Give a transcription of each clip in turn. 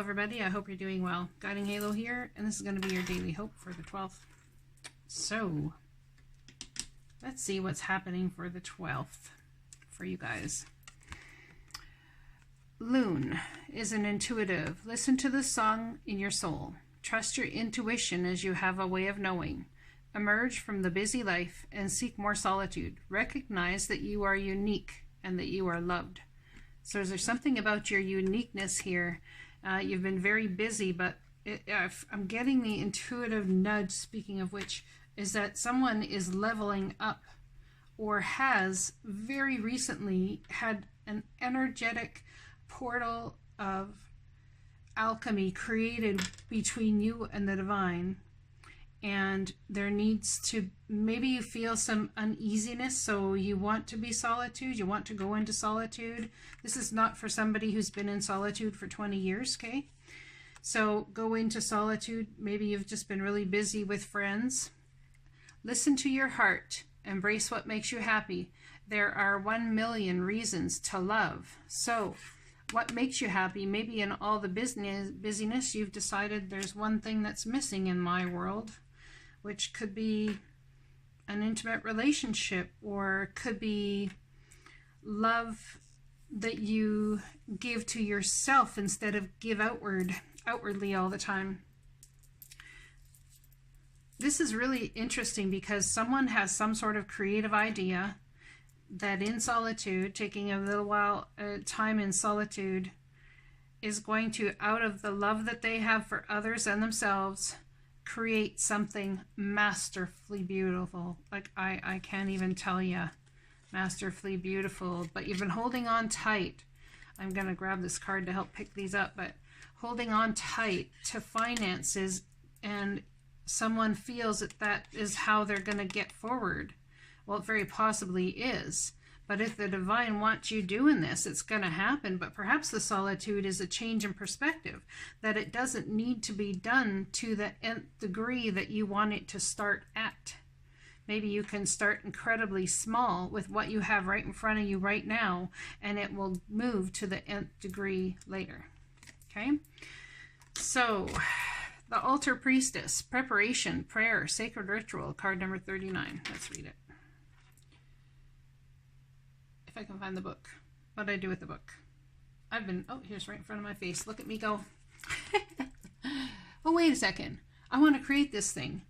everybody. I hope you're doing well. Guiding Halo here, and this is going to be your daily hope for the 12th. So, let's see what's happening for the 12th for you guys. Loon is an intuitive. Listen to the song in your soul. Trust your intuition as you have a way of knowing. Emerge from the busy life and seek more solitude. Recognize that you are unique and that you are loved. So is there something about your uniqueness here? You've been very busy, but I'm getting the intuitive nudge, speaking of which, is that someone is leveling up or has very recently had an energetic portal of alchemy created between you and the divine. And there needs to, maybe you feel some uneasiness, so you want to be solitude, you want to go into solitude. This is not for somebody who's been in solitude for 20 years, okay? So go into solitude. Maybe you've just been really busy with friends. Listen to your heart. Embrace what makes you happy. There are 1 million reasons to love. So what makes you happy? Maybe in all the busyness, you've decided there's one thing that's missing in my world, which could be an intimate relationship, or could be love that you give to yourself instead of give outwardly all the time. This is really interesting because someone has some sort of creative idea that in solitude, taking a little while time in solitude, is going to, out of the love that they have for others and themselves, create something masterfully beautiful. Like I can't even tell you, masterfully beautiful. But you've been holding on tight. I'm going to grab this card to help pick these up, but holding on tight to finances, and someone feels that that is how they're going to get forward. Well, it very possibly is. But if the divine wants you doing this, it's going to happen. But perhaps the solitude is a change in perspective, that it doesn't need to be done to the nth degree that you want it to start at. Maybe you can start incredibly small with what you have right in front of you right now, and it will move to the nth degree later. Okay? So, the Altar Priestess, Preparation, Prayer, Sacred Ritual, card number 39. Let's read it. If I can find the book. What did I do with the book? I've been, oh, here's right in front of my face. Look at me go. Oh, wait a second. I want to create this thing,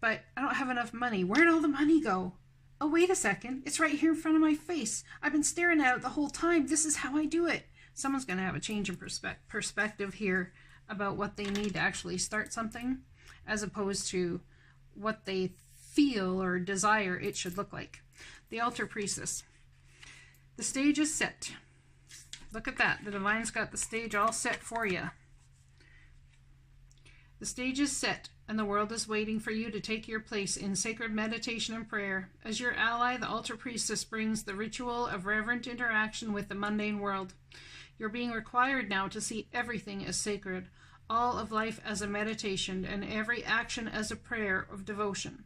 but I don't have enough money. Where'd all the money go? Oh, wait a second. It's right here in front of my face. I've been staring at it the whole time. This is how I do it. Someone's going to have a change in perspective here about what they need to actually start something, as opposed to what they feel or desire it should look like. The Altar Priestess. The stage is set. Look at that. The divine's got the stage all set for you. The stage is set, and the world is waiting for you to take your place in sacred meditation and prayer. As your ally, the Altar Priestess brings the ritual of reverent interaction with the mundane world. You're being required now to see everything as sacred, all of life as a meditation, and every action as a prayer of devotion.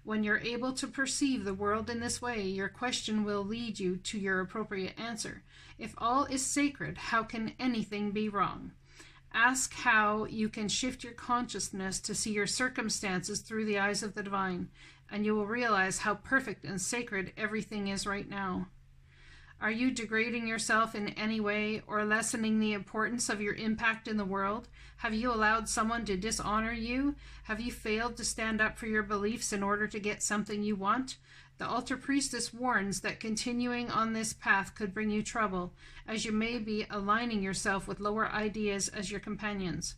When you're able to perceive the world in this way, your question will lead you to your appropriate answer. If all is sacred, how can anything be wrong? Ask how you can shift your consciousness to see your circumstances through the eyes of the divine, and you will realize how perfect and sacred everything is right now. Are you degrading yourself in any way or lessening the importance of your impact in the world? Have you allowed someone to dishonor you? Have you failed to stand up for your beliefs in order to get something you want? The Altar Priestess warns that continuing on this path could bring you trouble, as you may be aligning yourself with lower ideas as your companions.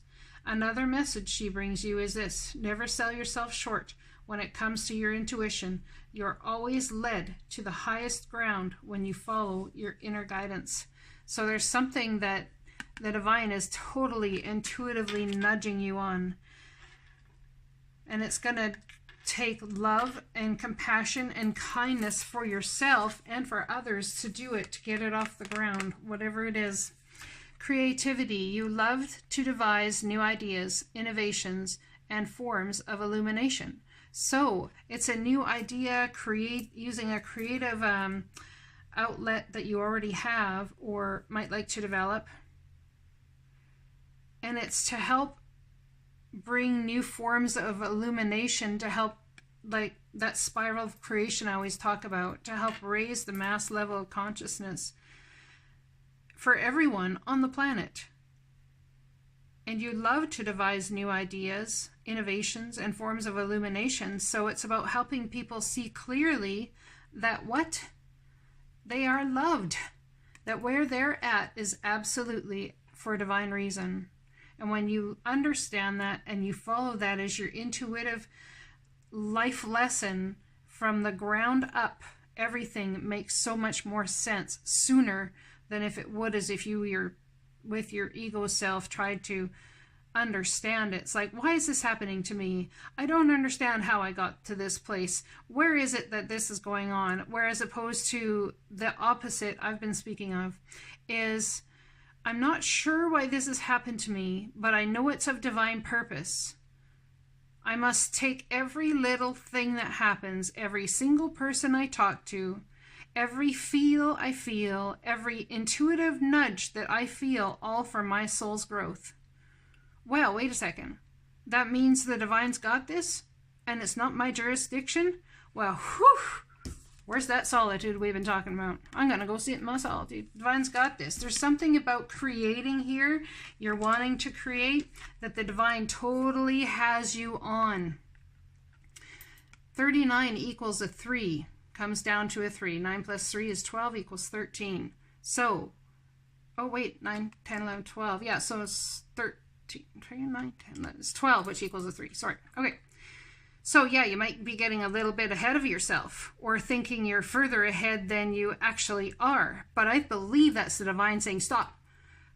Another message she brings you is this: never sell yourself short when it comes to your intuition. You're always led to the highest ground when you follow your inner guidance. So there's something that the divine is totally intuitively nudging you on. And it's going to take love and compassion and kindness for yourself and for others to do it, to get it off the ground, whatever it is. Creativity. You love to devise new ideas, innovations, and forms of illumination. So it's a new idea, using a creative outlet that you already have or might like to develop. And it's to help bring new forms of illumination, to help, like that spiral of creation I always talk about, to help raise the mass level of consciousness for everyone on the planet. And you love to devise new ideas, innovations, and forms of illumination. So it's about helping people see clearly that what? They are loved. That where they're at is absolutely for a divine reason. And when you understand that and you follow that as your intuitive life lesson from the ground up, everything makes so much more sense sooner than if it would as if you were with your ego self tried to understand it. It's like, why is this happening to me? I don't understand how I got to this place. Where is it that this is going on? Whereas opposed to the opposite I've been speaking of is, I'm not sure why this has happened to me, but I know it's of divine purpose. I must take every little thing that happens, every single person I talk to, every feel I feel, every intuitive nudge that I feel, all for my soul's growth. Well, wait a second. That means the divine's got this? And it's not my jurisdiction? Well, whew, where's that solitude we've been talking about? I'm going to go sit in my solitude. Divine's got this. There's something about creating here, you're wanting to create, that the divine totally has you on. 39 equals a 3. Comes down to a 3. 9 plus 3 is 12 equals 13. So, oh wait, 9, 10, 11, 12. Yeah, so it's 13. 9, 10, 11, it's 12, which equals a 3. Sorry. Okay. So yeah, you might be getting a little bit ahead of yourself or thinking you're further ahead than you actually are. But I believe that's the divine saying stop,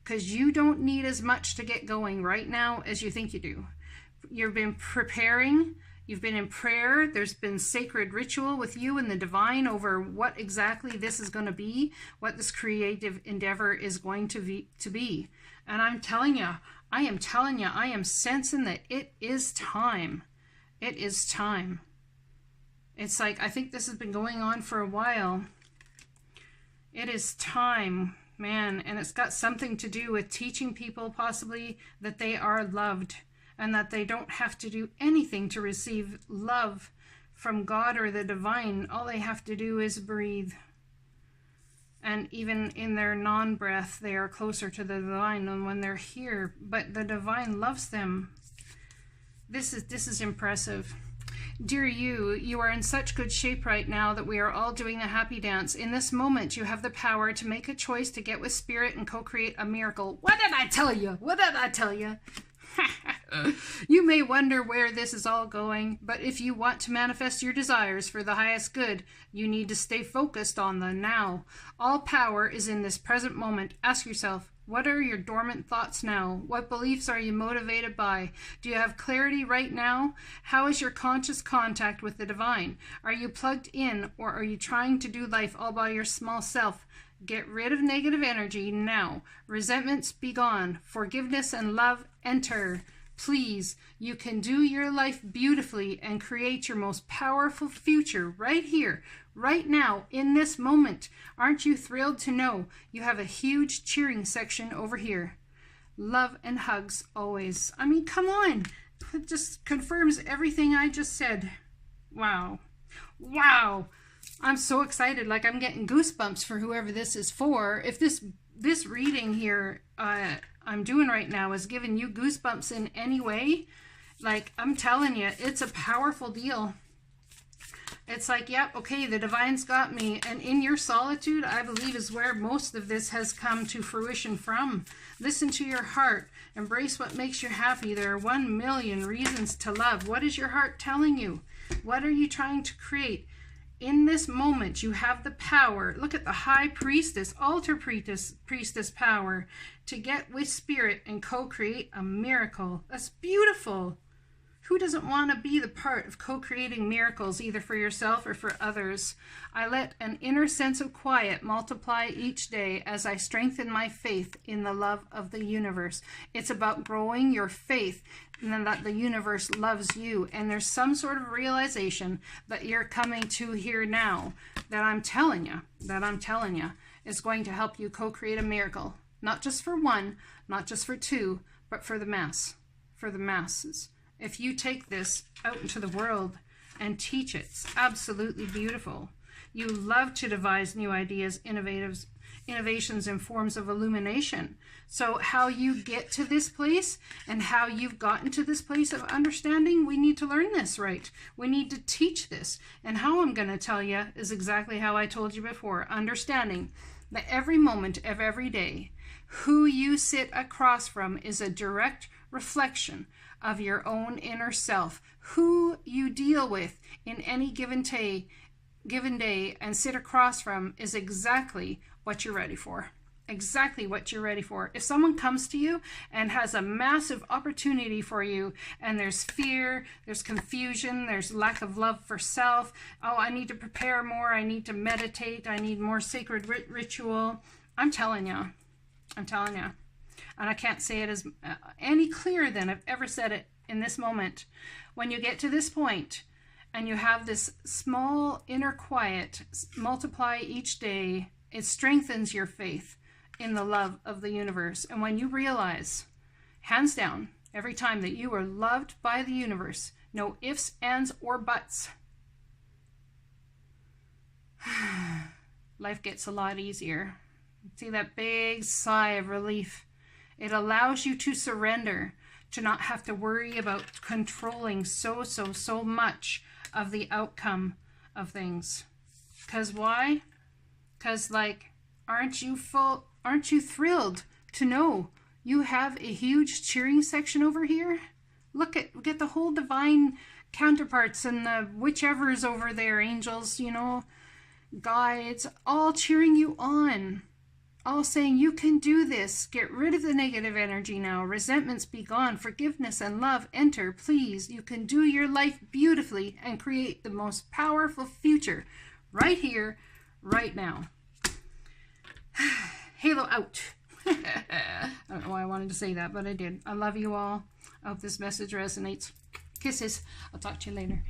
because you don't need as much to get going right now as you think you do. You've been preparing. You've been in prayer. There's been sacred ritual with you and the divine over what exactly this is going to be, what this creative endeavor is going to be. And I'm telling you, I am sensing that it is time. It is time. It's like, I think this has been going on for a while. It is time, man. And it's got something to do with teaching people possibly that they are loved and that they don't have to do anything to receive love from God or the divine. All they have to do is breathe. And even in their non-breath, they are closer to the divine than when they're here. But the divine loves them. This is impressive. Dear you are in such good shape right now that we are all doing a happy dance. In this moment, you have the power to make a choice to get with spirit and co-create a miracle. What did I tell you? What did I tell you? You may wonder where this is all going, but if you want to manifest your desires for the highest good, you need to stay focused on the now. All power is in this present moment. Ask yourself, what are your dormant thoughts now? What beliefs are you motivated by? Do you have clarity right now? How is your conscious contact with the divine? Are you plugged in, or are you trying to do life all by your small self? Get rid of negative energy now. Resentments be gone. Forgiveness and love enter. Please, you can do your life beautifully and create your most powerful future right here, right now, in this moment. Aren't you thrilled to know you have a huge cheering section over here? Love and hugs always. I mean, come on. It just confirms everything I just said. Wow. Wow. I'm so excited. Like, I'm getting goosebumps for whoever this is for. If this reading here I'm doing right now is giving you goosebumps in any way, like, I'm telling you, it's a powerful deal. It's like, yep, okay, the divine's got me. And in your solitude, I believe, is where most of this has come to fruition from. Listen to your heart. Embrace what makes you happy. There are 1 million reasons to love. What is your heart telling you? What are you trying to create? In this moment, you have the power. Look at the high priestess, altar priestess power to get with spirit and co-create a miracle. That's beautiful. Who doesn't want to be the part of co-creating miracles, either for yourself or for others? I let an inner sense of quiet multiply each day as I strengthen my faith in the love of the universe. It's about growing your faith and then that the universe loves you. And there's some sort of realization that you're coming to here now that I'm telling you is going to help you co-create a miracle. Not just for one, not just for two, but for the mass, for the masses. If you take this out into the world and teach it, it's absolutely beautiful. You love to devise new ideas, innovations and forms of illumination. So how you get to this place and how you've gotten to this place of understanding, we need to learn this, right? We need to teach this. And how I'm going to tell you is exactly how I told you before. Understanding that every moment of every day, who you sit across from is a direct reflection of your own inner self. Who you deal with in any given day and sit across from is exactly what you're ready for. Exactly what you're ready for. If someone comes to you and has a massive opportunity for you, and there's fear, there's confusion, there's lack of love for self, oh, I need to prepare more, I need to meditate, I need more sacred ritual, I'm telling you, and I can't say it as any clearer than I've ever said it in this moment. When you get to this point and you have this small inner quiet, multiply each day, it strengthens your faith in the love of the universe. And when you realize, hands down, every time that you are loved by the universe, no ifs, ands, or buts, life gets a lot easier. See that big sigh of relief? It allows you to surrender, to not have to worry about controlling so much of the outcome of things. Because why? Because, like, aren't you thrilled to know you have a huge cheering section over here? Look at the whole divine counterparts and the whichever's over there, angels, you know, guides, all cheering you on. All saying, you can do this. Get rid of the negative energy now. Resentments be gone. Forgiveness and love enter, please. You can do your life beautifully and create the most powerful future right here, right now. Halo out. I don't know why I wanted to say that, but I did. I love you all. I hope this message resonates. Kisses. I'll talk to you later.